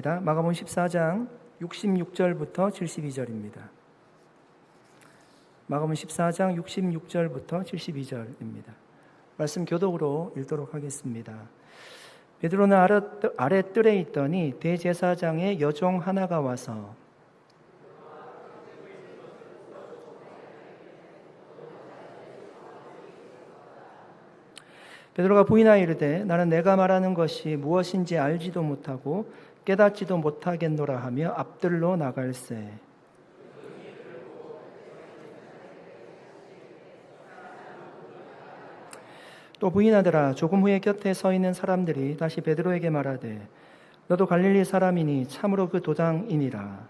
마가복음 14장 66절부터 72절입니다. 마가복음 14장 66절부터 72절입니다. 말씀 교독으로 읽도록 하겠습니다. 베드로는 아래 뜰에 있더니 대제사장의 여종 하나가 와서 베드로가 부인하여 이르되 나는 내가 말하는 것이 무엇인지 알지도 못하고 깨닫지도 못하겠노라 하며 앞뜰로 나갈새. 또 부인하더라. 조금 후에 곁에 서 있는 사람들이 다시 베드로에게 말하되 너도 갈릴리 사람이니 참으로 그 도장이니라.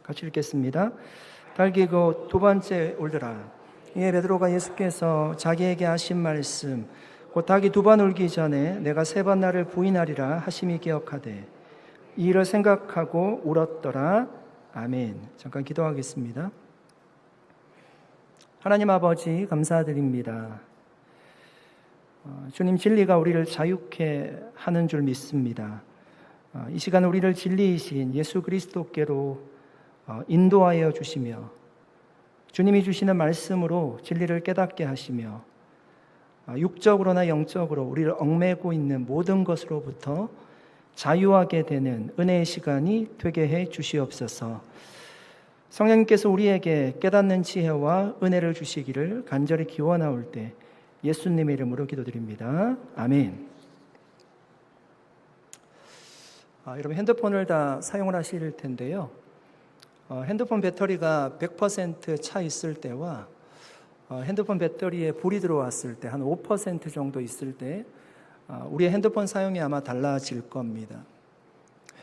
같이 읽겠습니다. 달기고 두 번째 울더라. 이에 베드로가 예수께서 자기에게 하신 말씀 곧 닭이 두 번 울기 전에 내가 세 번 나를 부인하리라 하심이 기억하되 이 일을 생각하고 울었더라. 아멘. 잠깐 기도하겠습니다. 하나님 아버지 감사드립니다. 주님 진리가 우리를 자유케 하는 줄 믿습니다. 이 시간 우리를 진리이신 예수 그리스도께로 인도하여 주시며 주님이 주시는 말씀으로 진리를 깨닫게 하시며 육적으로나 영적으로 우리를 얽매고 있는 모든 것으로부터 자유하게 되는 은혜의 시간이 되게 해 주시옵소서. 성령님께서 우리에게 깨닫는 지혜와 은혜를 주시기를 간절히 기원하올 때 예수님의 이름으로 기도드립니다. 아멘. 여러분 핸드폰을 다 사용을 하실 텐데요. 핸드폰 배터리가 100% 차 있을 때와 핸드폰 배터리에 불이 들어왔을 때 한 5% 정도 있을 때 우리의 핸드폰 사용이 아마 달라질 겁니다.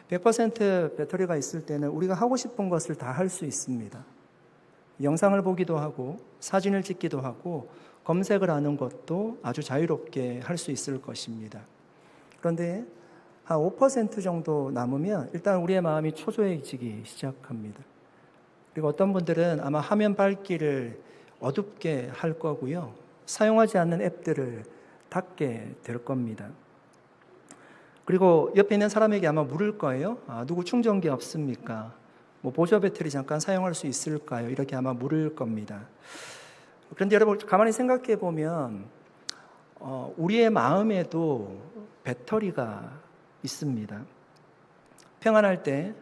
100% 배터리가 있을 때는 우리가 하고 싶은 것을 다 할 수 있습니다. 영상을 보기도 하고 사진을 찍기도 하고 검색을 하는 것도 아주 자유롭게 할 수 있을 것입니다. 그런데 한 5% 정도 남으면 일단 우리의 마음이 초조해지기 시작합니다. 그리고 어떤 분들은 아마 화면 밝기를 어둡게 할 거고요. 사용하지 않는 앱들을 닫게 될 겁니다. 그리고 옆에 있는 사람에게 아마 물을 거예요. 누구 충전기 없습니까? 보조 배터리 잠깐 사용할 수 있을까요? 이렇게 아마 물을 겁니다. 그런데 여러분 가만히 생각해 보면 우리의 마음에도 배터리가 있습니다. 평안할 때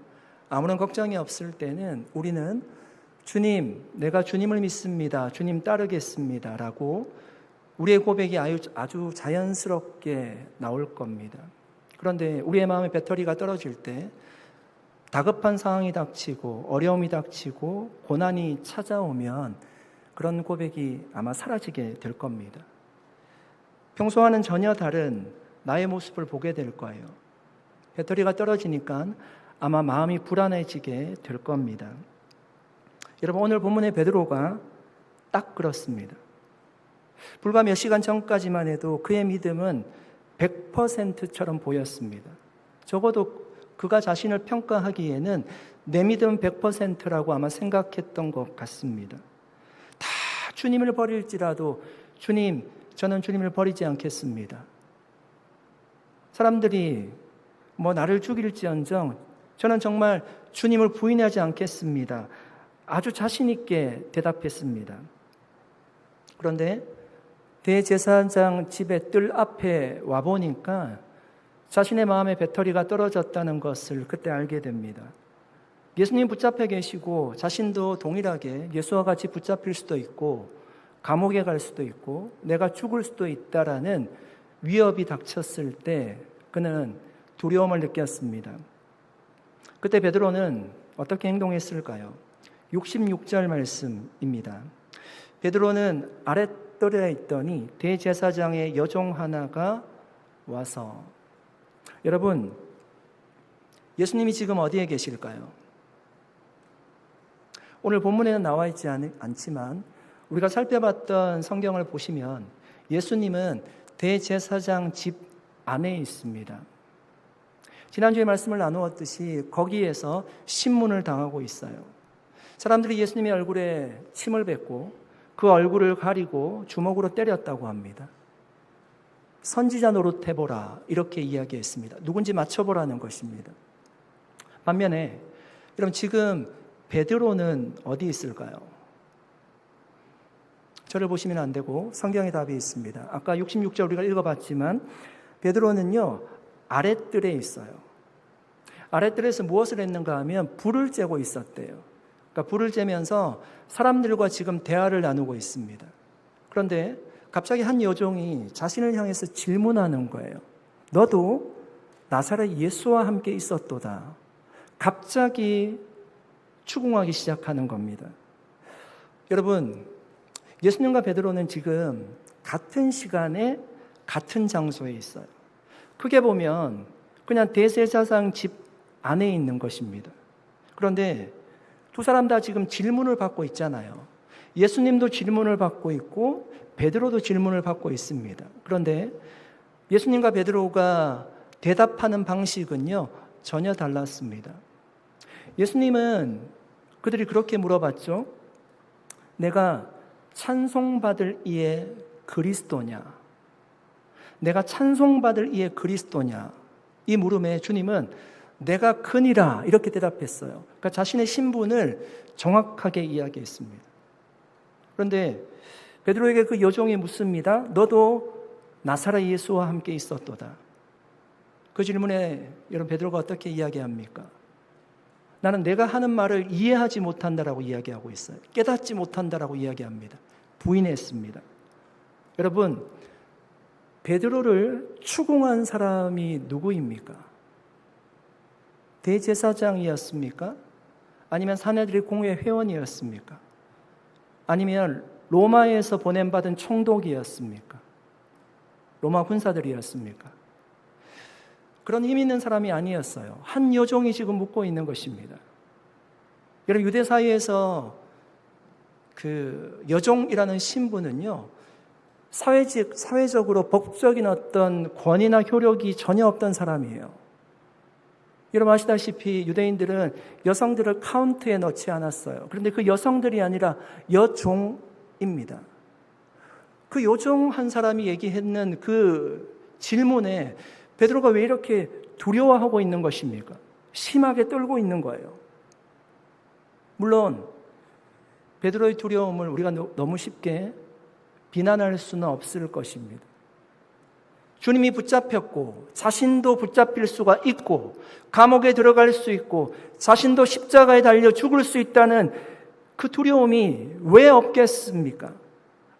아무런 걱정이 없을 때는 우리는 주님, 내가 주님을 믿습니다. 주님 따르겠습니다. 라고 우리의 고백이 아주 자연스럽게 나올 겁니다. 그런데 우리의 마음의 배터리가 떨어질 때 다급한 상황이 닥치고 어려움이 닥치고 고난이 찾아오면 그런 고백이 아마 사라지게 될 겁니다. 평소와는 전혀 다른 나의 모습을 보게 될 거예요. 배터리가 떨어지니까 아마 마음이 불안해지게 될 겁니다. 여러분 오늘 본문의 베드로가 딱 그렇습니다. 불과 몇 시간 전까지만 해도 그의 믿음은 100%처럼 보였습니다. 적어도 그가 자신을 평가하기에는 내 믿음 100%라고 아마 생각했던 것 같습니다. 다 주님을 버릴지라도 주님, 저는 주님을 버리지 않겠습니다. 사람들이 나를 죽일지언정 저는 정말 주님을 부인하지 않겠습니다. 아주 자신 있게 대답했습니다. 그런데 대제사장 집의 뜰 앞에 와보니까 자신의 마음의 배터리가 떨어졌다는 것을 그때 알게 됩니다. 예수님 붙잡혀 계시고 자신도 동일하게 예수와 같이 붙잡힐 수도 있고 감옥에 갈 수도 있고 내가 죽을 수도 있다라는 위협이 닥쳤을 때 그는 두려움을 느꼈습니다. 그때 베드로는 어떻게 행동했을까요? 66절 말씀입니다. 베드로는 아랫뜰에 있더니 대제사장의 여종 하나가 와서. 여러분, 예수님이 지금 어디에 계실까요? 오늘 본문에는 나와 있지 않지만 우리가 살펴봤던 성경을 보시면 예수님은 대제사장 집 안에 있습니다. 지난주에 말씀을 나누었듯이 거기에서 신문을 당하고 있어요. 사람들이 예수님의 얼굴에 침을 뱉고 그 얼굴을 가리고 주먹으로 때렸다고 합니다. 선지자 노릇해보라 이렇게 이야기했습니다. 누군지 맞춰보라는 것입니다. 반면에 여러분 지금 베드로는 어디 있을까요? 저를 보시면 안 되고 성경에 답이 있습니다. 아까 66절 우리가 읽어봤지만 베드로는요 아랫뜰에 있어요. 아랫뜰에서 무엇을 했는가 하면 불을 쬐고 있었대요. 그러니까 불을 쬐면서 사람들과 지금 대화를 나누고 있습니다. 그런데 갑자기 한 여종이 자신을 향해서 질문하는 거예요. 너도 나사렛 예수와 함께 있었도다. 갑자기 추궁하기 시작하는 겁니다. 여러분, 예수님과 베드로는 지금 같은 시간에 같은 장소에 있어요. 크게 보면 그냥 대제사장 집 안에 있는 것입니다. 그런데 두 사람 다 지금 질문을 받고 있잖아요. 예수님도 질문을 받고 있고 베드로도 질문을 받고 있습니다. 그런데 예수님과 베드로가 대답하는 방식은요 전혀 달랐습니다. 예수님은 그들이 그렇게 물어봤죠. 내가 찬송받을 이의 그리스도냐? 내가 찬송받을 이의 그리스도냐? 이 물음에 주님은 내가 그니라 이렇게 대답했어요. 그러니까 자신의 신분을 정확하게 이야기했습니다. 그런데 베드로에게 그 여종이 묻습니다. 너도 나사렛 예수와 함께 있었도다. 그 질문에 여러분 베드로가 어떻게 이야기합니까? 나는 내가 하는 말을 이해하지 못한다라고 이야기하고 있어요. 깨닫지 못한다라고 이야기합니다. 부인했습니다. 여러분, 베드로를 추궁한 사람이 누구입니까? 대제사장이었습니까? 아니면 사내들의 공회 회원이었습니까? 아니면 로마에서 보냄받은 총독이었습니까? 로마 군사들이었습니까? 그런 힘 있는 사람이 아니었어요. 한 여종이 지금 묻고 있는 것입니다. 여러분, 유대 사회에서 그 여종이라는 신분은요, 사회적으로 법적인 어떤 권위나 효력이 전혀 없던 사람이에요. 여러분 아시다시피 유대인들은 여성들을 카운트에 넣지 않았어요. 그런데 그 여성들이 아니라 여종입니다. 그 여종 한 사람이 얘기했는 그 질문에 베드로가 왜 이렇게 두려워하고 있는 것입니까? 심하게 떨고 있는 거예요. 물론 베드로의 두려움을 우리가 너무 쉽게 비난할 수는 없을 것입니다. 주님이 붙잡혔고 자신도 붙잡힐 수가 있고 감옥에 들어갈 수 있고 자신도 십자가에 달려 죽을 수 있다는 그 두려움이 왜 없겠습니까?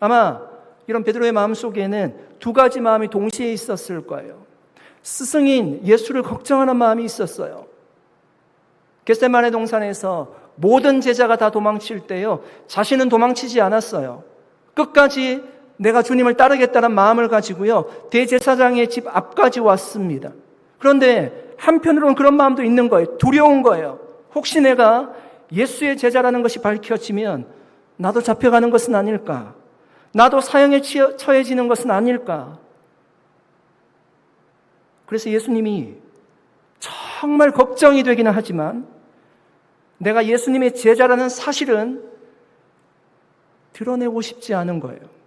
아마 이런 베드로의 마음속에는 두 가지 마음이 동시에 있었을 거예요. 스승인 예수를 걱정하는 마음이 있었어요. 겟세마네 동산에서 모든 제자가 다 도망칠 때요, 자신은 도망치지 않았어요. 끝까지 내가 주님을 따르겠다는 마음을 가지고요, 대제사장의 집 앞까지 왔습니다. 그런데 한편으로는 그런 마음도 있는 거예요. 두려운 거예요. 혹시 내가 예수의 제자라는 것이 밝혀지면 나도 잡혀가는 것은 아닐까? 나도 사형에 처해지는 것은 아닐까? 그래서 예수님이 정말 걱정이 되기는 하지만 내가 예수님의 제자라는 사실은 드러내고 싶지 않은 거예요.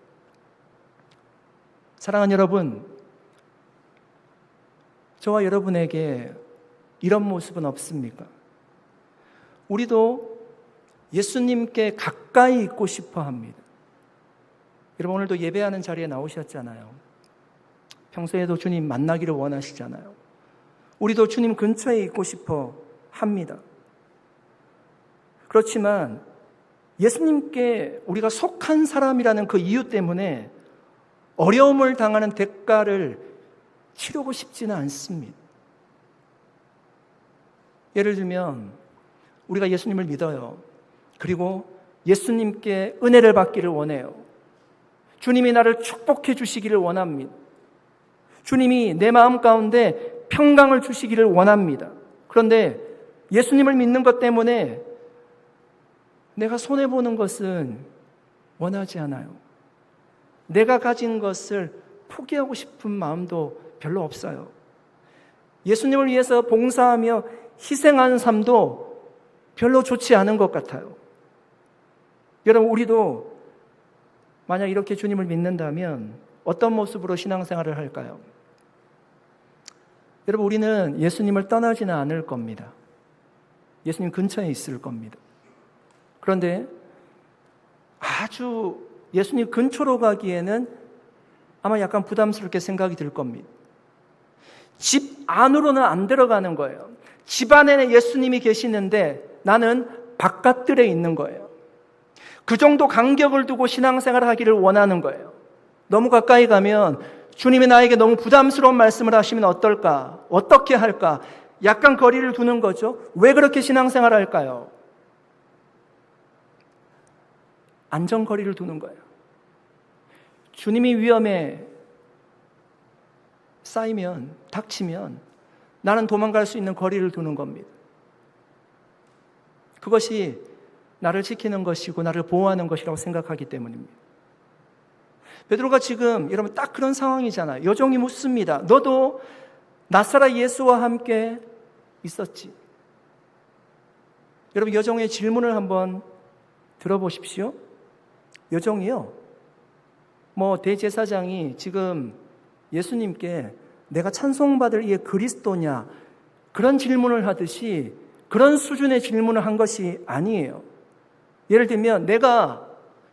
사랑하는 여러분, 저와 여러분에게 이런 모습은 없습니까? 우리도 예수님께 가까이 있고 싶어 합니다. 여러분 오늘도 예배하는 자리에 나오셨잖아요. 평소에도 주님 만나기를 원하시잖아요. 우리도 주님 근처에 있고 싶어 합니다. 그렇지만 예수님께 우리가 속한 사람이라는 그 이유 때문에 어려움을 당하는 대가를 치르고 싶지는 않습니다. 예를 들면 우리가 예수님을 믿어요. 그리고 예수님께 은혜를 받기를 원해요. 주님이 나를 축복해 주시기를 원합니다. 주님이 내 마음 가운데 평강을 주시기를 원합니다. 그런데 예수님을 믿는 것 때문에 내가 손해보는 것은 원하지 않아요. 내가 가진 것을 포기하고 싶은 마음도 별로 없어요. 예수님을 위해서 봉사하며 희생하는 삶도 별로 좋지 않은 것 같아요. 여러분, 우리도 만약 이렇게 주님을 믿는다면 어떤 모습으로 신앙생활을 할까요? 여러분, 우리는 예수님을 떠나지는 않을 겁니다. 예수님 근처에 있을 겁니다. 그런데 아주 예수님 근처로 가기에는 아마 약간 부담스럽게 생각이 들 겁니다. 집 안으로는 안 들어가는 거예요. 집 안에는 예수님이 계시는데 나는 바깥들에 있는 거예요. 그 정도 간격을 두고 신앙생활을 하기를 원하는 거예요. 너무 가까이 가면 주님이 나에게 너무 부담스러운 말씀을 하시면 어떨까? 어떻게 할까? 약간 거리를 두는 거죠. 왜 그렇게 신앙생활을 할까요? 안전거리를 두는 거예요. 주님이 위험에 쌓이면, 닥치면 나는 도망갈 수 있는 거리를 두는 겁니다. 그것이 나를 지키는 것이고 나를 보호하는 것이라고 생각하기 때문입니다. 베드로가 지금 여러분 딱 그런 상황이잖아요. 여종이 묻습니다. 너도 나사렛 예수와 함께 있었지? 여러분 여종의 질문을 한번 들어보십시오. 여종이요, 대제사장이 지금 예수님께 내가 찬송받을 이에 그리스도냐 그런 질문을 하듯이 그런 수준의 질문을 한 것이 아니에요. 예를 들면 내가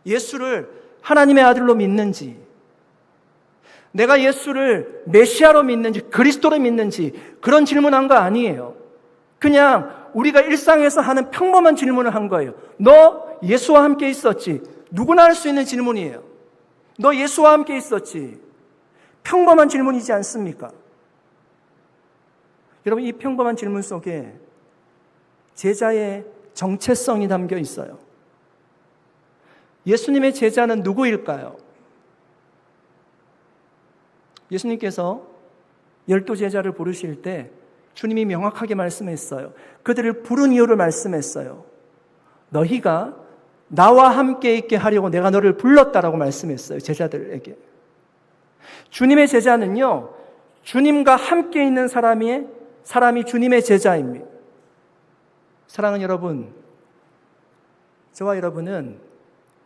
예수를 하나님의 아들로 믿는지, 내가 예수를 메시아로 믿는지, 그리스도로 믿는지 그런 질문한 거 아니에요. 그냥 우리가 일상에서 하는 평범한 질문을 한 거예요. 너 예수와 함께 있었지? 누구나 할 수 있는 질문이에요. 너 예수와 함께 있었지? 평범한 질문이지 않습니까? 여러분, 이 평범한 질문 속에 제자의 정체성이 담겨 있어요. 예수님의 제자는 누구일까요? 예수님께서 12제자를 부르실 때 주님이 명확하게 말씀했어요. 그들을 부른 이유를 말씀했어요. 너희가 나와 함께 있게 하려고 내가 너를 불렀다라고 말씀했어요. 제자들에게. 주님의 제자는요, 주님과 함께 있는 사람이 주님의 제자입니다. 사랑하는 여러분, 저와 여러분은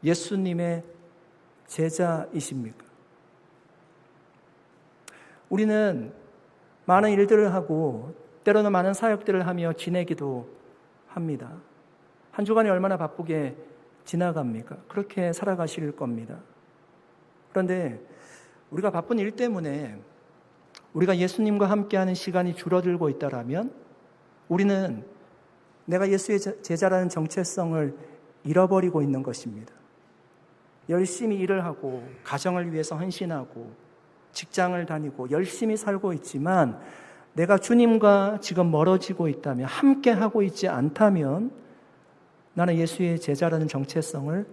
예수님의 제자이십니까? 우리는 많은 일들을 하고 때로는 많은 사역들을 하며 지내기도 합니다. 한 주간이 얼마나 바쁘게 지나갑니까? 그렇게 살아가실 겁니다. 그런데 우리가 바쁜 일 때문에 우리가 예수님과 함께하는 시간이 줄어들고 있다라면 우리는 내가 예수의 제자라는 정체성을 잃어버리고 있는 것입니다. 열심히 일을 하고 가정을 위해서 헌신하고 직장을 다니고 열심히 살고 있지만 내가 주님과 지금 멀어지고 있다면, 함께 하고 있지 않다면 나는 예수의 제자라는 정체성을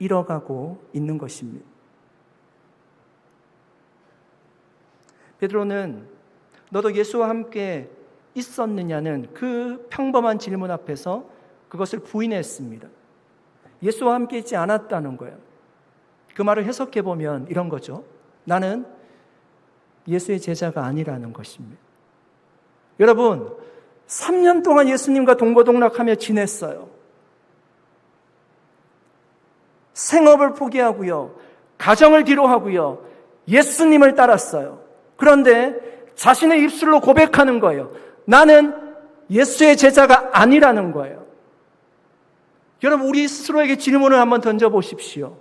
잃어가고 있는 것입니다. 베드로는 너도 예수와 함께 있었느냐는 그 평범한 질문 앞에서 그것을 부인했습니다. 예수와 함께 있지 않았다는 거예요. 그 말을 해석해 보면 이런 거죠. 나는 예수의 제자가 아니라는 것입니다. 여러분, 3년 동안 예수님과 동고동락하며 지냈어요. 생업을 포기하고요, 가정을 뒤로하고요, 예수님을 따랐어요. 그런데 자신의 입술로 고백하는 거예요. 나는 예수의 제자가 아니라는 거예요. 여러분, 우리 스스로에게 질문을 한번 던져보십시오.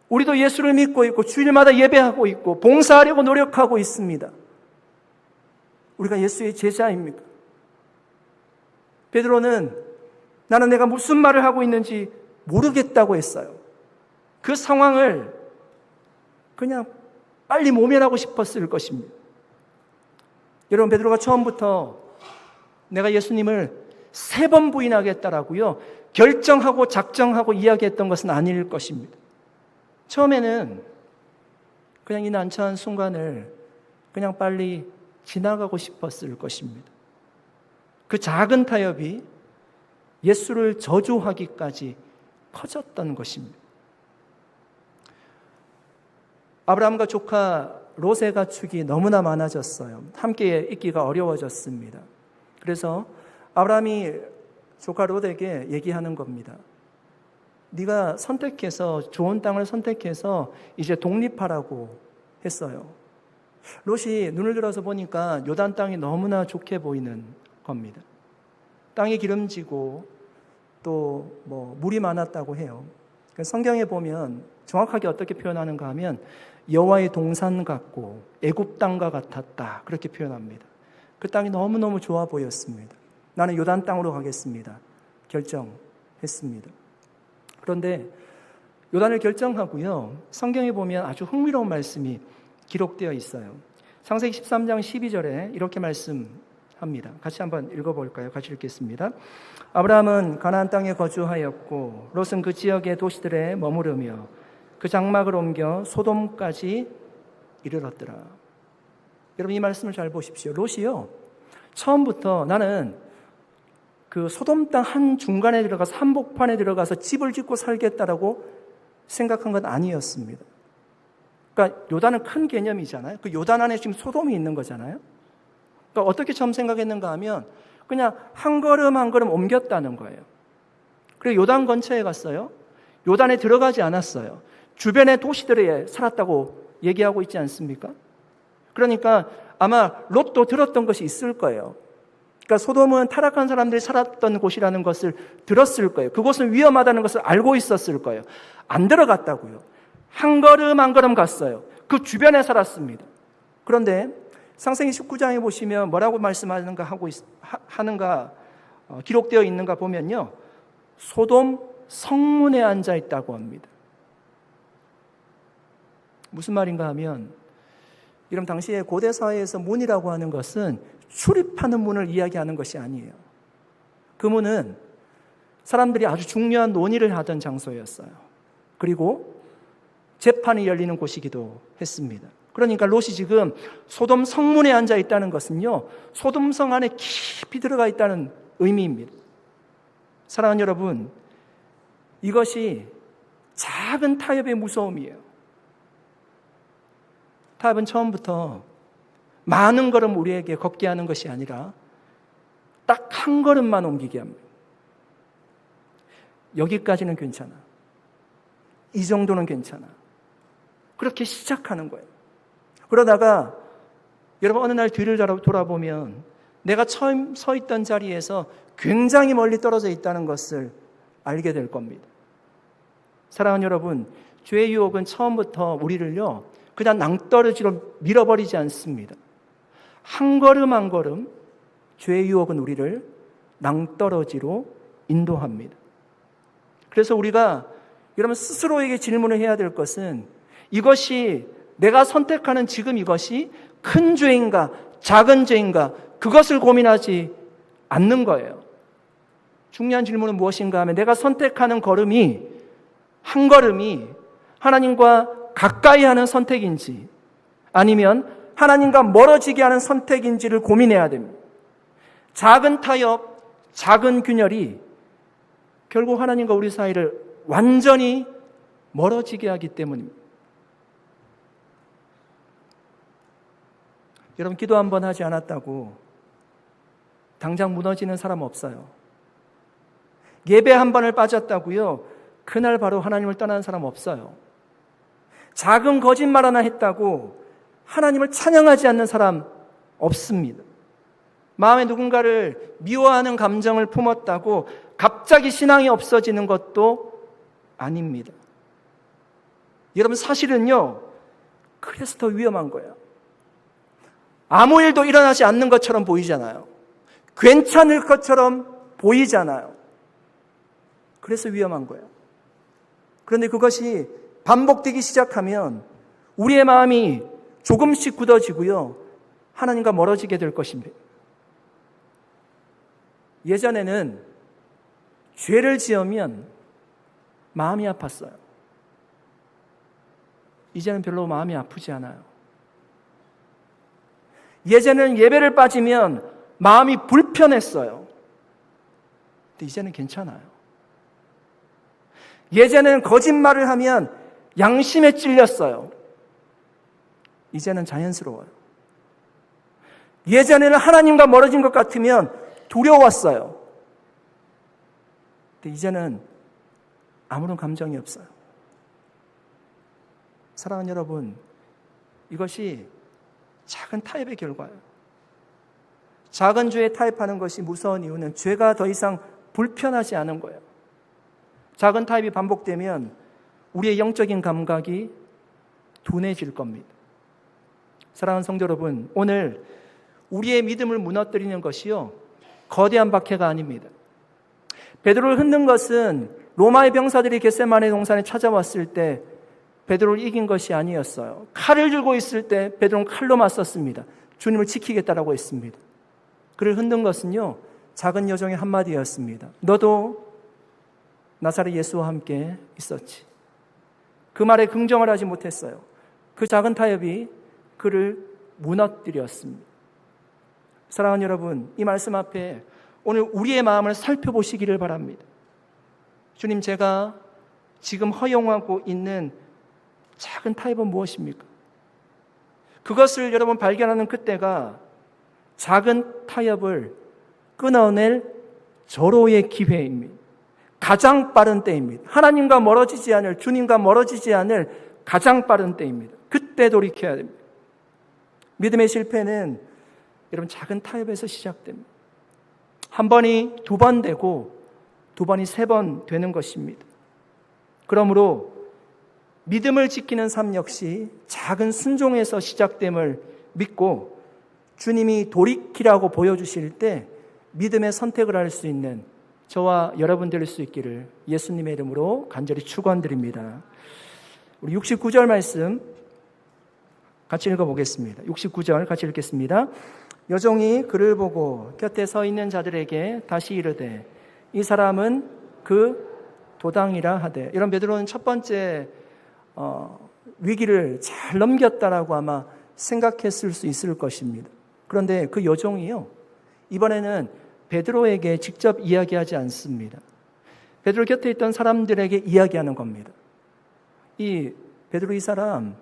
우리도 예수를 믿고 있고 주일마다 예배하고 있고 봉사하려고 노력하고 있습니다. 우리가 예수의 제자입니까? 베드로는 나는 내가 무슨 말을 하고 있는지 모르겠다고 했어요. 그 상황을 그냥 빨리 모면하고 싶었을 것입니다. 여러분, 베드로가 처음부터 내가 예수님을 3번 부인하겠다라고요 결정하고 작정하고 이야기했던 것은 아닐 것입니다. 처음에는 그냥 이 난처한 순간을 그냥 빨리 지나가고 싶었을 것입니다. 그 작은 타협이 예수를 저주하기까지 커졌던 것입니다. 아브라함과 조카 롯의 가축이 너무나 많아졌어요. 함께 있기가 어려워졌습니다. 그래서 아브라함이 조카 롯에게 얘기하는 겁니다. 네가 선택해서 좋은 땅을 선택해서 이제 독립하라고 했어요. 롯이 눈을 들어서 보니까 요단 땅이 너무나 좋게 보이는 겁니다. 땅이 기름지고 또 물이 많았다고 해요. 성경에 보면 정확하게 어떻게 표현하는가 하면 여호와의 동산 같고 애굽 땅과 같았다, 그렇게 표현합니다. 그 땅이 너무너무 좋아 보였습니다. 나는 요단 땅으로 가겠습니다. 결정했습니다. 그런데 요단을 결정하고요, 성경에 보면 아주 흥미로운 말씀이 기록되어 있어요. 창세기 13장 12절에 이렇게 말씀합니다. 같이 한번 읽어볼까요? 같이 읽겠습니다. 아브라함은 가나안 땅에 거주하였고 롯은 그 지역의 도시들에 머무르며 그 장막을 옮겨 소돔까지 이르렀더라. 여러분, 이 말씀을 잘 보십시오. 롯이요, 처음부터 나는 그 소돔 땅 한 중간에 들어가서 한복판에 들어가서 집을 짓고 살겠다라고 생각한 건 아니었습니다. 그러니까 요단은 큰 개념이잖아요. 그 요단 안에 지금 소돔이 있는 거잖아요. 그러니까 어떻게 처음 생각했는가 하면 그냥 한 걸음 한 걸음 옮겼다는 거예요. 그리고 요단 근처에 갔어요. 요단에 들어가지 않았어요. 주변의 도시들에 살았다고 얘기하고 있지 않습니까? 그러니까 아마 롯도 들었던 것이 있을 거예요. 그러니까 소돔은 타락한 사람들이 살았던 곳이라는 것을 들었을 거예요. 그곳은 위험하다는 것을 알고 있었을 거예요. 안 들어갔다고요. 한 걸음 한 걸음 갔어요. 그 주변에 살았습니다. 그런데 창세기 19장에 보시면 뭐라고 말씀하는가 기록되어 있는가 보면요, 소돔 성문에 앉아 있다고 합니다. 무슨 말인가 하면, 이런 당시에 고대 사회에서 문이라고 하는 것은 출입하는 문을 이야기하는 것이 아니에요. 그 문은 사람들이 아주 중요한 논의를 하던 장소였어요. 그리고 재판이 열리는 곳이기도 했습니다. 그러니까 롯이 지금 소돔 성문에 앉아 있다는 것은요, 소돔 성 안에 깊이 들어가 있다는 의미입니다. 사랑하는 여러분, 이것이 작은 타협의 무서움이에요. 타협은 처음부터 많은 걸음 우리에게 걷게 하는 것이 아니라 딱 한 걸음만 옮기게 합니다. 여기까지는 괜찮아. 이 정도는 괜찮아. 그렇게 시작하는 거예요. 그러다가 여러분, 어느 날 뒤를 돌아보면 내가 처음 서 있던 자리에서 굉장히 멀리 떨어져 있다는 것을 알게 될 겁니다. 사랑하는 여러분, 죄의 유혹은 처음부터 우리를요, 그냥 낭떠러지로 밀어버리지 않습니다. 한 걸음 한 걸음 죄의 유혹은 우리를 낭떠러지로 인도합니다. 그래서 우리가 여러분 스스로에게 질문을 해야 될 것은, 이것이 내가 선택하는 지금 이것이 큰 죄인가 작은 죄인가, 그것을 고민하지 않는 거예요. 중요한 질문은 무엇인가 하면, 내가 선택하는 걸음이 한 걸음이 하나님과 가까이 하는 선택인지 아니면 하나님과 멀어지게 하는 선택인지를 고민해야 됩니다. 작은 타협, 작은 균열이 결국 하나님과 우리 사이를 완전히 멀어지게 하기 때문입니다. 여러분, 기도 한 번 하지 않았다고 당장 무너지는 사람 없어요. 예배 한 번을 빠졌다고요, 그날 바로 하나님을 떠나는 사람 없어요. 작은 거짓말 하나 했다고 하나님을 찬양하지 않는 사람 없습니다. 마음에 누군가를 미워하는 감정을 품었다고 갑자기 신앙이 없어지는 것도 아닙니다. 여러분, 사실은요, 그래서 더 위험한 거예요. 아무 일도 일어나지 않는 것처럼 보이잖아요. 괜찮을 것처럼 보이잖아요. 그래서 위험한 거예요. 그런데 그것이 반복되기 시작하면 우리의 마음이 조금씩 굳어지고요, 하나님과 멀어지게 될 것입니다. 예전에는 죄를 지으면 마음이 아팠어요. 이제는 별로 마음이 아프지 않아요. 예전에는 예배를 빠지면 마음이 불편했어요. 근데 이제는 괜찮아요. 예전에는 거짓말을 하면 양심에 찔렸어요. 이제는 자연스러워요. 예전에는 하나님과 멀어진 것 같으면 두려웠어요. 근데 이제는 아무런 감정이 없어요. 사랑하는 여러분, 이것이 작은 타협의 결과예요. 작은 죄에 타협하는 것이 무서운 이유는 죄가 더 이상 불편하지 않은 거예요. 작은 타협이 반복되면 우리의 영적인 감각이 둔해질 겁니다. 사랑하는 성도 여러분, 오늘 우리의 믿음을 무너뜨리는 것이요, 거대한 박해가 아닙니다. 베드로를 흔든 것은 로마의 병사들이 겟세마네 동산에 찾아왔을 때 베드로를 이긴 것이 아니었어요. 칼을 들고 있을 때 베드로는 칼로 맞섰습니다. 주님을 지키겠다라고 했습니다. 그를 흔든 것은요, 작은 여종의 한마디였습니다. 너도 나사렛 예수와 함께 있었지. 그 말에 긍정을 하지 못했어요. 그 작은 타협이 그를 무너뜨렸습니다. 사랑하는 여러분, 이 말씀 앞에 오늘 우리의 마음을 살펴보시기를 바랍니다. 주님, 제가 지금 허용하고 있는 작은 타협은 무엇입니까? 그것을 여러분 발견하는 그때가 작은 타협을 끊어낼 절호의 기회입니다. 가장 빠른 때입니다. 하나님과 멀어지지 않을, 주님과 멀어지지 않을 가장 빠른 때입니다. 그때 돌이켜야 됩니다. 믿음의 실패는 여러분 작은 타협에서 시작됩니다. 한 번이 두 번 되고 두 번이 세 번 되는 것입니다. 그러므로 믿음을 지키는 삶 역시 작은 순종에서 시작됨을 믿고 주님이 돌이키라고 보여주실 때 믿음의 선택을 할 수 있는 저와 여러분 될 수 있기를 예수님의 이름으로 간절히 축원드립니다. 우리 69절 말씀 같이 읽어보겠습니다. 69절 같이 읽겠습니다. 여종이 그를 보고 곁에 서 있는 자들에게 다시 이르되 이 사람은 그 도당이라 하되. 이런 베드로는 첫 번째 위기를 잘 넘겼다라고 아마 생각했을 수 있을 것입니다. 그런데 그 여종이요, 이번에는 베드로에게 직접 이야기하지 않습니다. 베드로 곁에 있던 사람들에게 이야기하는 겁니다. 이 베드로, 이 사람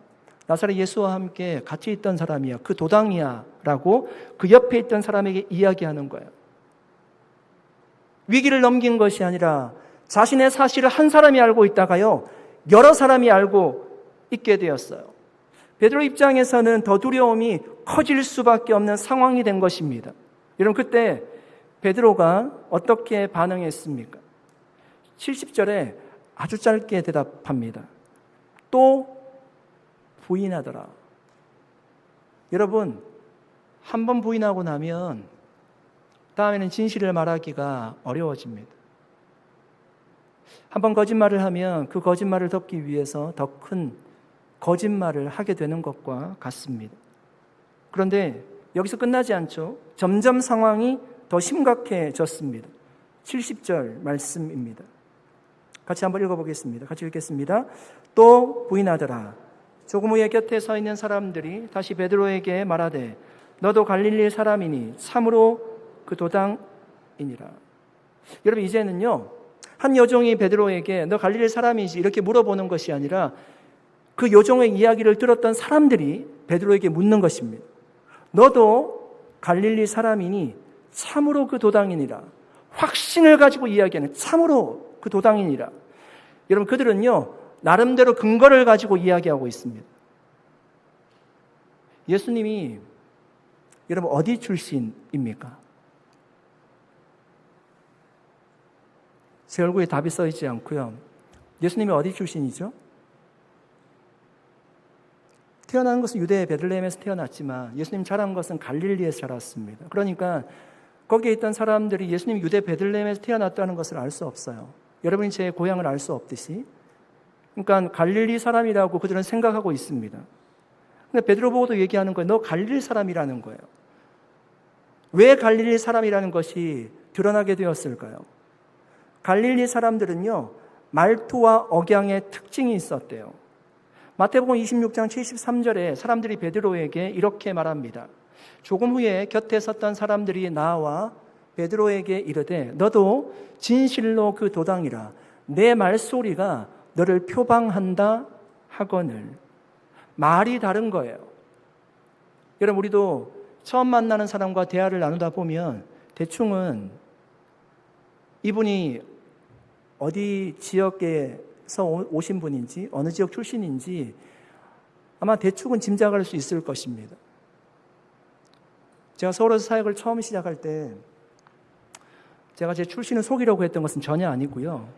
나사렛 예수와 함께 같이 있던 사람이야, 그 도당이야 라고 그 옆에 있던 사람에게 이야기하는 거예요. 위기를 넘긴 것이 아니라 자신의 사실을 한 사람이 알고 있다가요, 여러 사람이 알고 있게 되었어요. 베드로 입장에서는 더 두려움이 커질 수밖에 없는 상황이 된 것입니다. 여러분, 그때 베드로가 어떻게 반응했습니까? 70절에 아주 짧게 대답합니다. 또 부인하더라. 여러분, 한 번 부인하고 나면 다음에는 진실을 말하기가 어려워집니다. 한 번 거짓말을 하면 그 거짓말을 덮기 위해서 더 큰 거짓말을 하게 되는 것과 같습니다. 그런데 여기서 끝나지 않죠. 점점 상황이 더 심각해졌습니다. 70절 말씀입니다. 같이 한번 읽어보겠습니다. 같이 읽겠습니다. 또 부인하더라. 조금 후에 곁에 서 있는 사람들이 다시 베드로에게 말하되 너도 갈릴리 사람이니 참으로 그 도당이니라. 여러분, 이제는요, 한 여종이 베드로에게 너 갈릴리 사람이지 이렇게 물어보는 것이 아니라 그 여종의 이야기를 들었던 사람들이 베드로에게 묻는 것입니다. 너도 갈릴리 사람이니 참으로 그 도당이니라. 확신을 가지고 이야기하는, 참으로 그 도당이니라. 여러분, 그들은요, 나름대로 근거를 가지고 이야기하고 있습니다. 예수님이 여러분 어디 출신입니까? 제 얼굴에 답이 써 있지 않고요. 예수님이 어디 출신이죠? 태어난 것은 유대 베들레헴에서 태어났지만 예수님 자란 것은 갈릴리에서 자랐습니다. 그러니까 거기에 있던 사람들이 예수님이 유대 베들레헴에서 태어났다는 것을 알 수 없어요. 여러분이 제 고향을 알 수 없듯이. 그러니까 갈릴리 사람이라고 그들은 생각하고 있습니다. 근데 베드로 보고도 얘기하는 거예요. 너 갈릴리 사람이라는 거예요. 왜 갈릴리 사람이라는 것이 드러나게 되었을까요? 갈릴리 사람들은요, 말투와 억양의 특징이 있었대요. 마태복음 26장 73절에 사람들이 베드로에게 이렇게 말합니다. 조금 후에 곁에 섰던 사람들이 나와 베드로에게 이르되 너도 진실로 그 도당이라. 내 말소리가 너를 표방한다 하거늘. 말이 다른 거예요. 여러분, 우리도 처음 만나는 사람과 대화를 나누다 보면 대충은 이분이 어디 지역에서 오신 분인지 어느 지역 출신인지 아마 대충은 짐작할 수 있을 것입니다. 제가 서울에서 사역을 처음 시작할 때 제가 제 출신을 속이려고 했던 것은 전혀 아니고요.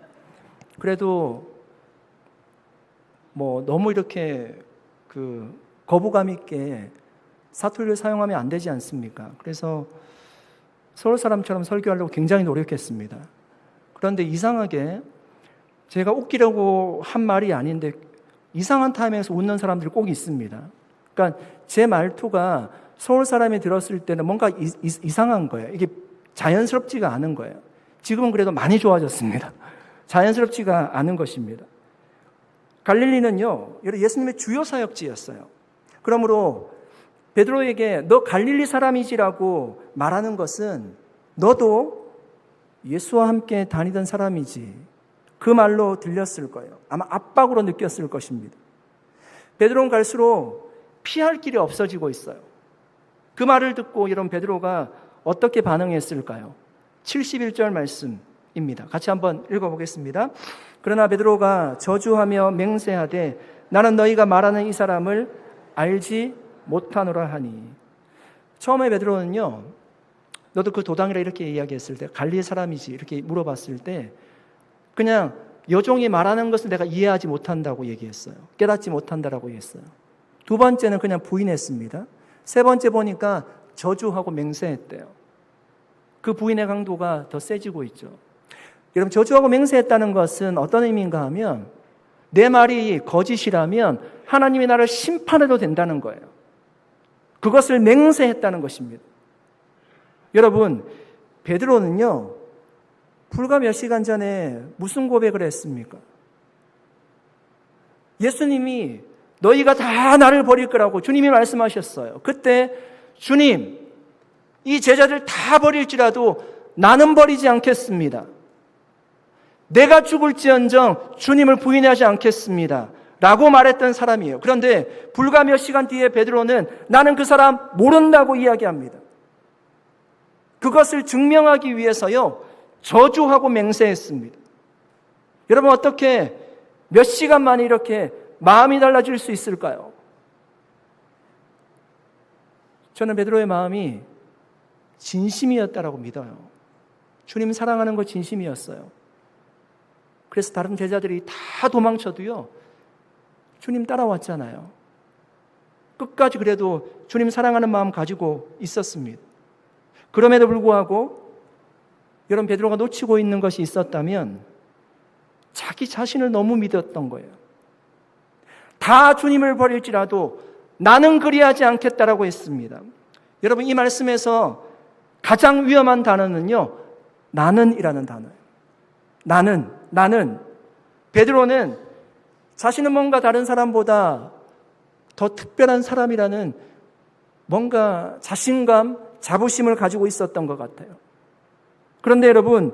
그래도 너무 이렇게 거부감 있게 사투리를 사용하면 안 되지 않습니까? 그래서 서울 사람처럼 설교하려고 굉장히 노력했습니다. 그런데 이상하게 제가 웃기려고 한 말이 아닌데 이상한 타임에서 웃는 사람들이 꼭 있습니다. 그러니까 제 말투가 서울 사람이 들었을 때는 뭔가 이상한 거예요. 이게 자연스럽지가 않은 거예요. 지금은 그래도 많이 좋아졌습니다. 자연스럽지가 않은 것입니다. 갈릴리는요, 예수님의 주요 사역지였어요. 그러므로 베드로에게 너 갈릴리 사람이지라고 말하는 것은 너도 예수와 함께 다니던 사람이지, 그 말로 들렸을 거예요. 아마 압박으로 느꼈을 것입니다. 베드로는 갈수록 피할 길이 없어지고 있어요. 그 말을 듣고 여러분 베드로가 어떻게 반응했을까요? 71절 말씀입니다. 같이 한번 읽어보겠습니다. 그러나 베드로가 저주하며 맹세하되 나는 너희가 말하는 이 사람을 알지 못하노라 하니. 처음에 베드로는요, 너도 그 도당이라 이렇게 이야기했을 때, 갈릴리 사람이지 이렇게 물어봤을 때 그냥 여종이 말하는 것을 내가 이해하지 못한다고 얘기했어요. 깨닫지 못한다라고 얘기했어요. 두 번째는 그냥 부인했습니다. 세 번째 보니까 저주하고 맹세했대요. 그 부인의 강도가 더 세지고 있죠. 여러분, 저주하고 맹세했다는 것은 어떤 의미인가 하면 내 말이 거짓이라면 하나님이 나를 심판해도 된다는 거예요. 그것을 맹세했다는 것입니다. 여러분, 베드로는요, 불과 몇 시간 전에 무슨 고백을 했습니까? 예수님이 너희가 다 나를 버릴 거라고 주님이 말씀하셨어요. 그때 주님, 이 제자들 다 버릴지라도 나는 버리지 않겠습니다. 내가 죽을지언정 주님을 부인하지 않겠습니다. 라고 말했던 사람이에요. 그런데 불과 몇 시간 뒤에 베드로는 나는 그 사람 모른다고 이야기합니다. 그것을 증명하기 위해서요, 저주하고 맹세했습니다. 여러분, 어떻게 몇 시간 만에 이렇게 마음이 달라질 수 있을까요? 저는 베드로의 마음이 진심이었다라고 믿어요. 주님 사랑하는 거 진심이었어요. 그래서 다른 제자들이 다 도망쳐도요, 주님 따라왔잖아요. 끝까지 그래도 주님 사랑하는 마음 가지고 있었습니다. 그럼에도 불구하고 여러분, 베드로가 놓치고 있는 것이 있었다면 자기 자신을 너무 믿었던 거예요. 다 주님을 버릴지라도 나는 그리하지 않겠다라고 했습니다. 여러분, 이 말씀에서 가장 위험한 단어는요, 나는이라는 단어예요. 나는. 베드로는 자신은 뭔가 다른 사람보다 더 특별한 사람이라는 뭔가 자신감, 자부심을 가지고 있었던 것 같아요. 그런데 여러분,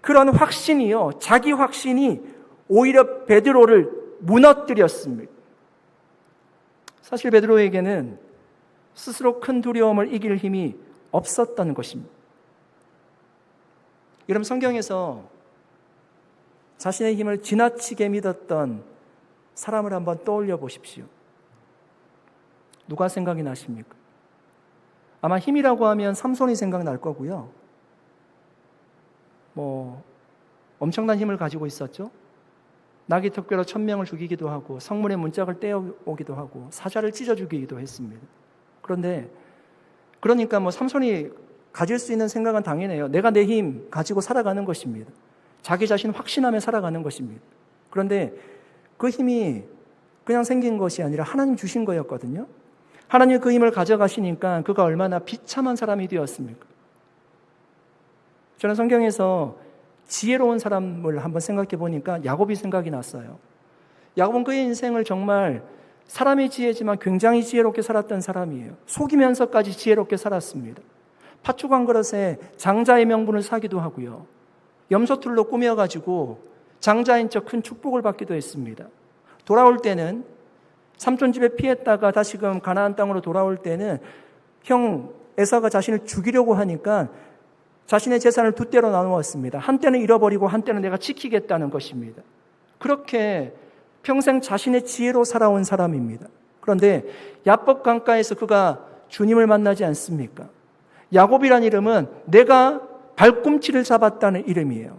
그런 확신이요, 자기 확신이 오히려 베드로를 무너뜨렸습니다. 사실 베드로에게는 스스로 큰 두려움을 이길 힘이 없었던 것입니다. 여러분, 성경에서 자신의 힘을 지나치게 믿었던 사람을 한번 떠올려 보십시오. 누가 생각이 나십니까? 아마 힘이라고 하면 삼손이 생각날 거고요. 엄청난 힘을 가지고 있었죠. 나귀 턱뼈로 1000명을 죽이기도 하고 성문의 문짝을 떼어오기도 하고 사자를 찢어 죽이기도 했습니다. 그러니까 삼손이 가질 수 있는 생각은 당연해요. 내가 내 힘 가지고 살아가는 것입니다. 자기 자신 확신하며 살아가는 것입니다. 그런데 그 힘이 그냥 생긴 것이 아니라 하나님 주신 거였거든요. 하나님 그 힘을 가져가시니까 그가 얼마나 비참한 사람이 되었습니까? 저는 성경에서 지혜로운 사람을 한번 생각해 보니까 야곱이 생각이 났어요. 야곱은 그의 인생을 정말 사람의 지혜지만 굉장히 지혜롭게 살았던 사람이에요. 속이면서까지 지혜롭게 살았습니다. 팥죽 한 그릇에 장자의 명분을 사기도 하고요. 염소틀로 꾸며가지고 장자인 척 큰 축복을 받기도 했습니다. 돌아올 때는 삼촌 집에 피했다가 다시금 가나안 땅으로 돌아올 때는 형 에사가 자신을 죽이려고 하니까 자신의 재산을 두 때로 나누었습니다. 한때는 잃어버리고 한때는 내가 지키겠다는 것입니다. 그렇게 평생 자신의 지혜로 살아온 사람입니다. 그런데 야복 강가에서 그가 주님을 만나지 않습니까? 야곱이란 이름은 내가 발꿈치를 잡았다는 이름이에요.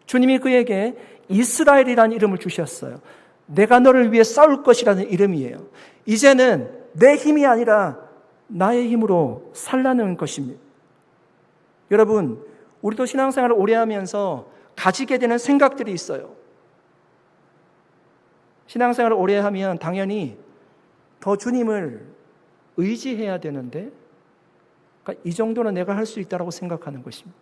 주님이 그에게 이스라엘이라는 이름을 주셨어요. 내가 너를 위해 싸울 것이라는 이름이에요. 이제는 내 힘이 아니라 나의 힘으로 살라는 것입니다. 여러분, 우리도 신앙생활을 오래 하면서 가지게 되는 생각들이 있어요. 신앙생활을 오래 하면 당연히 더 주님을 의지해야 되는데, 그러니까 이 정도는 내가 할 수 있다고 생각하는 것입니다.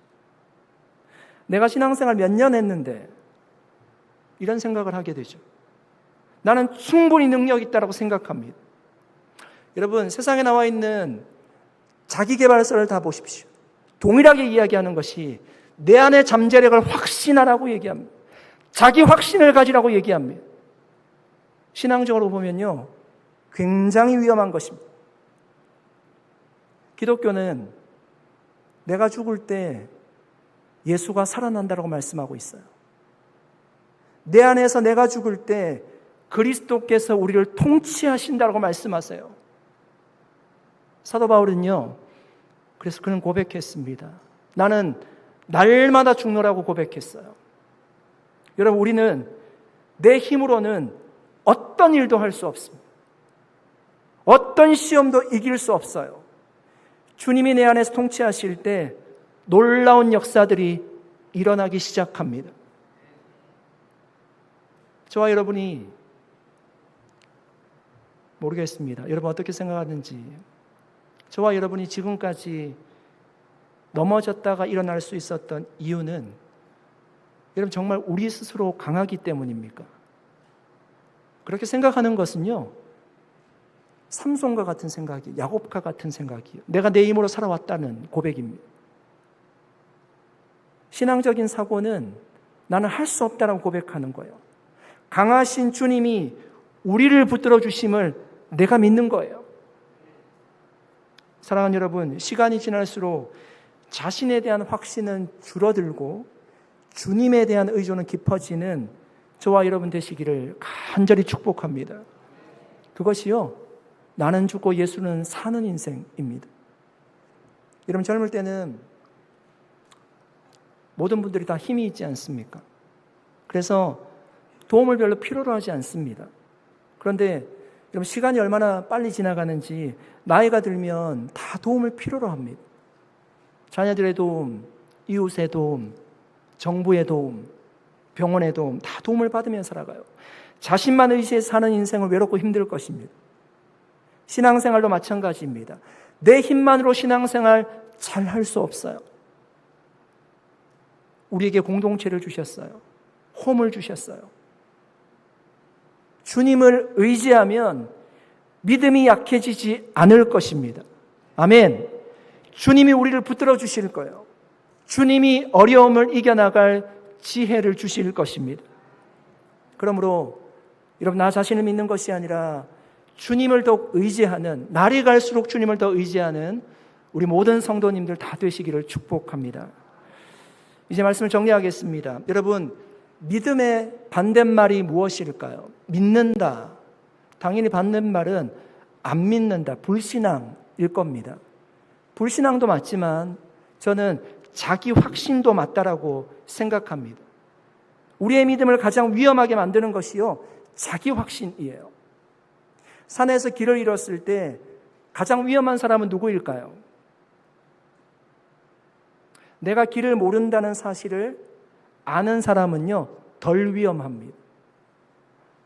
내가 신앙생활 몇 년 했는데 이런 생각을 하게 되죠. 나는 충분히 능력이 있다고 생각합니다. 여러분, 세상에 나와 있는 자기계발서를 다 보십시오. 동일하게 이야기하는 것이 내 안의 잠재력을 확신하라고 얘기합니다. 자기 확신을 가지라고 얘기합니다. 신앙적으로 보면요, 굉장히 위험한 것입니다. 기독교는 내가 죽을 때 예수가 살아난다고 말씀하고 있어요. 내 안에서 내가 죽을 때 그리스도께서 우리를 통치하신다고 말씀하세요. 사도 바울은요, 그래서 그는 고백했습니다. 나는 날마다 죽노라고 고백했어요. 여러분, 우리는 내 힘으로는 어떤 일도 할 수 없습니다. 어떤 시험도 이길 수 없어요. 주님이 내 안에서 통치하실 때 놀라운 역사들이 일어나기 시작합니다. 저와 여러분이 모르겠습니다. 여러분 어떻게 생각하는지. 저와 여러분이 지금까지 넘어졌다가 일어날 수 있었던 이유는 여러분 정말 우리 스스로 강하기 때문입니까? 그렇게 생각하는 것은요, 삼손과 같은 생각이에요. 야곱과 같은 생각이에요. 내가 내 힘으로 살아왔다는 고백입니다. 신앙적인 사고는 나는 할 수 없다라고 고백하는 거예요. 강하신 주님이 우리를 붙들어 주심을 내가 믿는 거예요. 사랑하는 여러분, 시간이 지날수록 자신에 대한 확신은 줄어들고 주님에 대한 의존은 깊어지는 저와 여러분 되시기를 간절히 축복합니다. 그것이요, 나는 죽고 예수는 사는 인생입니다. 여러분, 젊을 때는 모든 분들이 다 힘이 있지 않습니까? 그래서 도움을 별로 필요로 하지 않습니다. 그런데 여러분, 시간이 얼마나 빨리 지나가는지 나이가 들면 다 도움을 필요로 합니다. 자녀들의 도움, 이웃의 도움, 정부의 도움, 병원의 도움, 다 도움을 받으며 살아가요. 자신만 의지해서 사는 인생은 외롭고 힘들 것입니다. 신앙생활도 마찬가지입니다. 내 힘만으로 신앙생활 잘 할 수 없어요. 우리에게 공동체를 주셨어요. 홈을 주셨어요. 주님을 의지하면 믿음이 약해지지 않을 것입니다. 아멘. 주님이 우리를 붙들어 주실 거예요. 주님이 어려움을 이겨나갈 지혜를 주실 것입니다. 그러므로 여러분, 나 자신을 믿는 것이 아니라 주님을 더욱 의지하는, 날이 갈수록 주님을 더 의지하는 우리 모든 성도님들 다 되시기를 축복합니다. 이제 말씀을 정리하겠습니다. 여러분, 믿음의 반대말이 무엇일까요? 믿는다. 당연히 반대말은 안 믿는다, 불신앙일 겁니다. 불신앙도 맞지만 저는 자기 확신도 맞다라고 생각합니다. 우리의 믿음을 가장 위험하게 만드는 것이요, 자기 확신이에요. 산에서 길을 잃었을 때 가장 위험한 사람은 누구일까요? 내가 길을 모른다는 사실을 아는 사람은요, 덜 위험합니다.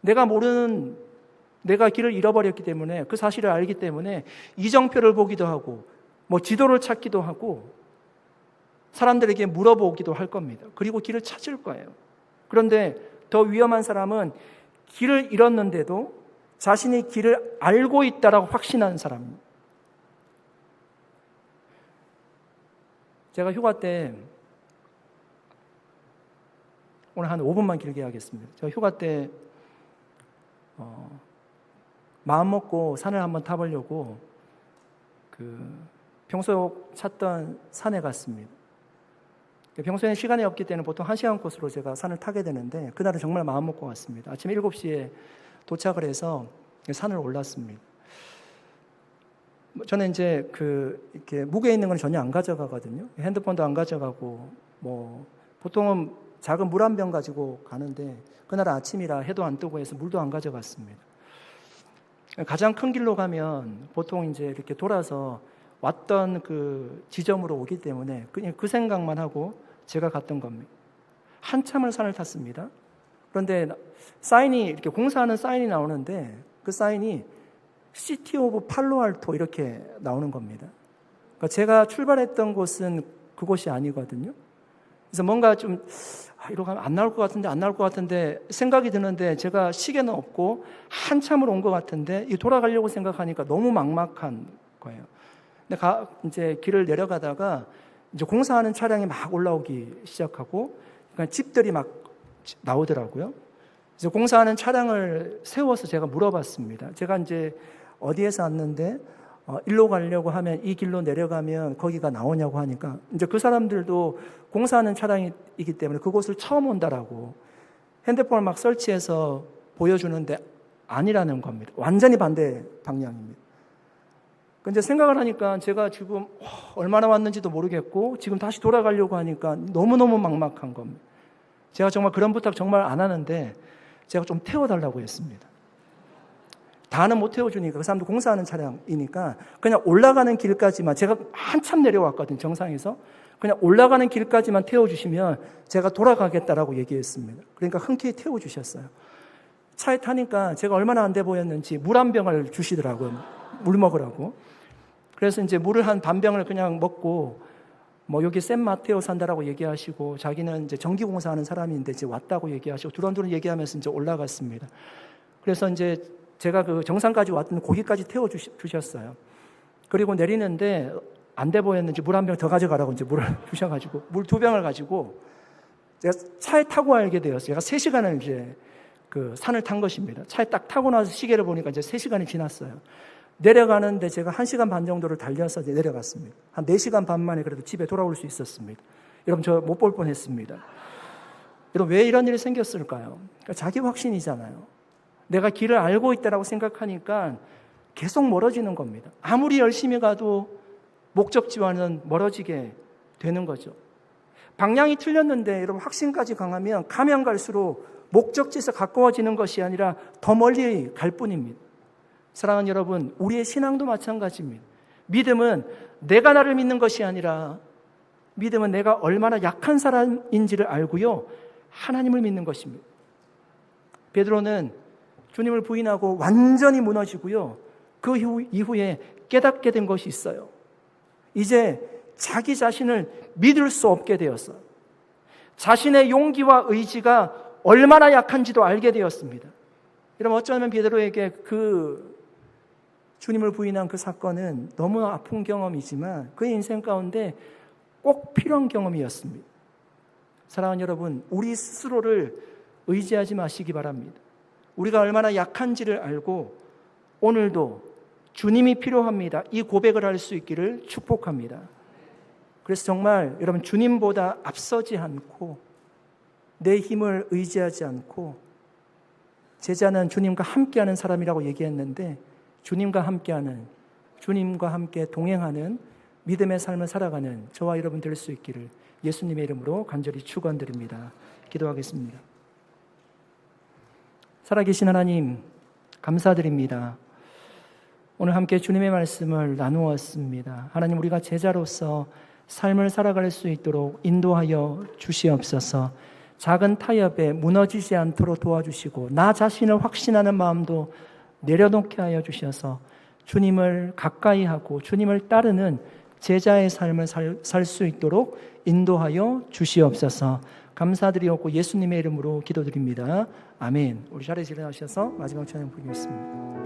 내가 길을 잃어버렸기 때문에, 그 사실을 알기 때문에 이정표를 보기도 하고 지도를 찾기도 하고 사람들에게 물어보기도 할 겁니다. 그리고 길을 찾을 거예요. 그런데 더 위험한 사람은 길을 잃었는데도 자신이 길을 알고 있다라고 확신하는 사람입니다. 제가 휴가 때, 오늘 한 5분만 길게 하겠습니다. 제가 휴가 때 마음 먹고 산을 한번 타보려고 평소 찾던 산에 갔습니다. 평소에는 시간이 없기 때문에 보통 1시간 코스로 제가 산을 타게 되는데 그날은 정말 마음 먹고 왔습니다. 아침 7시에 도착을 해서 산을 올랐습니다. 저는 이제 이렇게 무게 있는 건 전혀 안 가져가거든요. 핸드폰도 안 가져가고, 보통은 작은 물 한 병 가지고 가는데, 그날 아침이라 해도 안 뜨고 해서 물도 안 가져갔습니다. 가장 큰 길로 가면 보통 이제 이렇게 돌아서 왔던 그 지점으로 오기 때문에 그냥 그 생각만 하고 제가 갔던 겁니다. 한참을 산을 탔습니다. 그런데 이렇게 공사하는 사인이 나오는데 그 사인이 시티 오브 팔로알토 이렇게 나오는 겁니다. 그러니까 제가 출발했던 곳은 그곳이 아니거든요. 그래서 뭔가 좀 이러고 가면 안 나올 것 같은데 생각이 드는데 제가 시계는 없고 한참을 온 것 같은데 돌아가려고 생각하니까 너무 막막한 거예요. 근데 이제 길을 내려가다가 이제 공사하는 차량이 막 올라오기 시작하고 그러니까 집들이 막 나오더라고요. 그래서 공사하는 차량을 세워서 제가 물어봤습니다. 제가 이제 어디에서 왔는데 일로 가려고 하면 이 길로 내려가면 거기가 나오냐고 하니까 이제 그 사람들도 공사하는 차량이기 때문에 그곳을 처음 온다라고 핸드폰을 막 설치해서 보여주는데 아니라는 겁니다. 완전히 반대 방향입니다. 근데 생각을 하니까 제가 지금 얼마나 왔는지도 모르겠고 지금 다시 돌아가려고 하니까 너무너무 막막한 겁니다. 제가 정말 그런 부탁 정말 안 하는데 제가 좀 태워달라고 했습니다. 다는 못 태워주니까 그 사람도 공사하는 차량이니까 그냥 올라가는 길까지만 제가 한참 내려왔거든요. 정상에서 그냥 올라가는 길까지만 태워주시면 제가 돌아가겠다라고 얘기했습니다. 그러니까 흔쾌히 태워주셨어요. 차에 타니까 제가 얼마나 안 돼 보였는지 물 한 병을 주시더라고요. 물 먹으라고. 그래서 이제 물을 한 반 병을 그냥 먹고 여기 샌마테오 산다라고 얘기하시고 자기는 이제 전기공사하는 사람인데 이제 왔다고 얘기하시고 두런두런 얘기하면서 이제 올라갔습니다. 그래서 이제 제가 그 정상까지 왔던 거기까지 태워주셨어요. 그리고 내리는데 안 돼 보였는지 물 한 병 더 가져가라고 이제 물을 주셔가지고 물 2병을 가지고 제가 차에 타고 알게 되었어요. 제가 3시간을 이제 그 산을 탄 것입니다. 차에 딱 타고 나서 시계를 보니까 이제 3시간이 지났어요. 내려가는데 제가 1시간 반 정도를 달려서 이제 내려갔습니다. 한 4시간 반 만에 그래도 집에 돌아올 수 있었습니다. 여러분 저 못 볼 뻔했습니다. 여러분 왜 이런 일이 생겼을까요? 그러니까 자기 확신이잖아요. 내가 길을 알고 있다라고 생각하니까 계속 멀어지는 겁니다. 아무리 열심히 가도 목적지와는 멀어지게 되는 거죠. 방향이 틀렸는데 여러분 확신까지 강하면 가면 갈수록 목적지에서 가까워지는 것이 아니라 더 멀리 갈 뿐입니다. 사랑하는 여러분, 우리의 신앙도 마찬가지입니다. 믿음은 내가 나를 믿는 것이 아니라 믿음은 내가 얼마나 약한 사람인지를 알고요, 하나님을 믿는 것입니다. 베드로는 주님을 부인하고 완전히 무너지고요, 그 이후에 깨닫게 된 것이 있어요. 이제 자기 자신을 믿을 수 없게 되었어요. 자신의 용기와 의지가 얼마나 약한지도 알게 되었습니다. 여러분 어쩌면 베드로에게 그 주님을 부인한 그 사건은 너무 아픈 경험이지만 그의 인생 가운데 꼭 필요한 경험이었습니다. 사랑하는 여러분, 우리 스스로를 의지하지 마시기 바랍니다. 우리가 얼마나 약한지를 알고 오늘도 주님이 필요합니다, 이 고백을 할 수 있기를 축복합니다. 그래서 정말 여러분 주님보다 앞서지 않고 내 힘을 의지하지 않고, 제자는 주님과 함께하는 사람이라고 얘기했는데 주님과 함께하는, 주님과 함께 동행하는 믿음의 삶을 살아가는 저와 여러분 될 수 있기를 예수님의 이름으로 간절히 축원드립니다. 기도하겠습니다. 살아계신 하나님 감사드립니다. 오늘 함께 주님의 말씀을 나누었습니다. 하나님, 우리가 제자로서 삶을 살아갈 수 있도록 인도하여 주시옵소서. 작은 타협에 무너지지 않도록 도와주시고 나 자신을 확신하는 마음도 내려놓게 하여 주셔서 주님을 가까이 하고 주님을 따르는 제자의 삶을 살 수 있도록 인도하여 주시옵소서. 감사드리옵고 예수님의 이름으로 기도드립니다. 아멘. 우리 자리에 일어나셔서 마지막 찬양 부르겠습니다.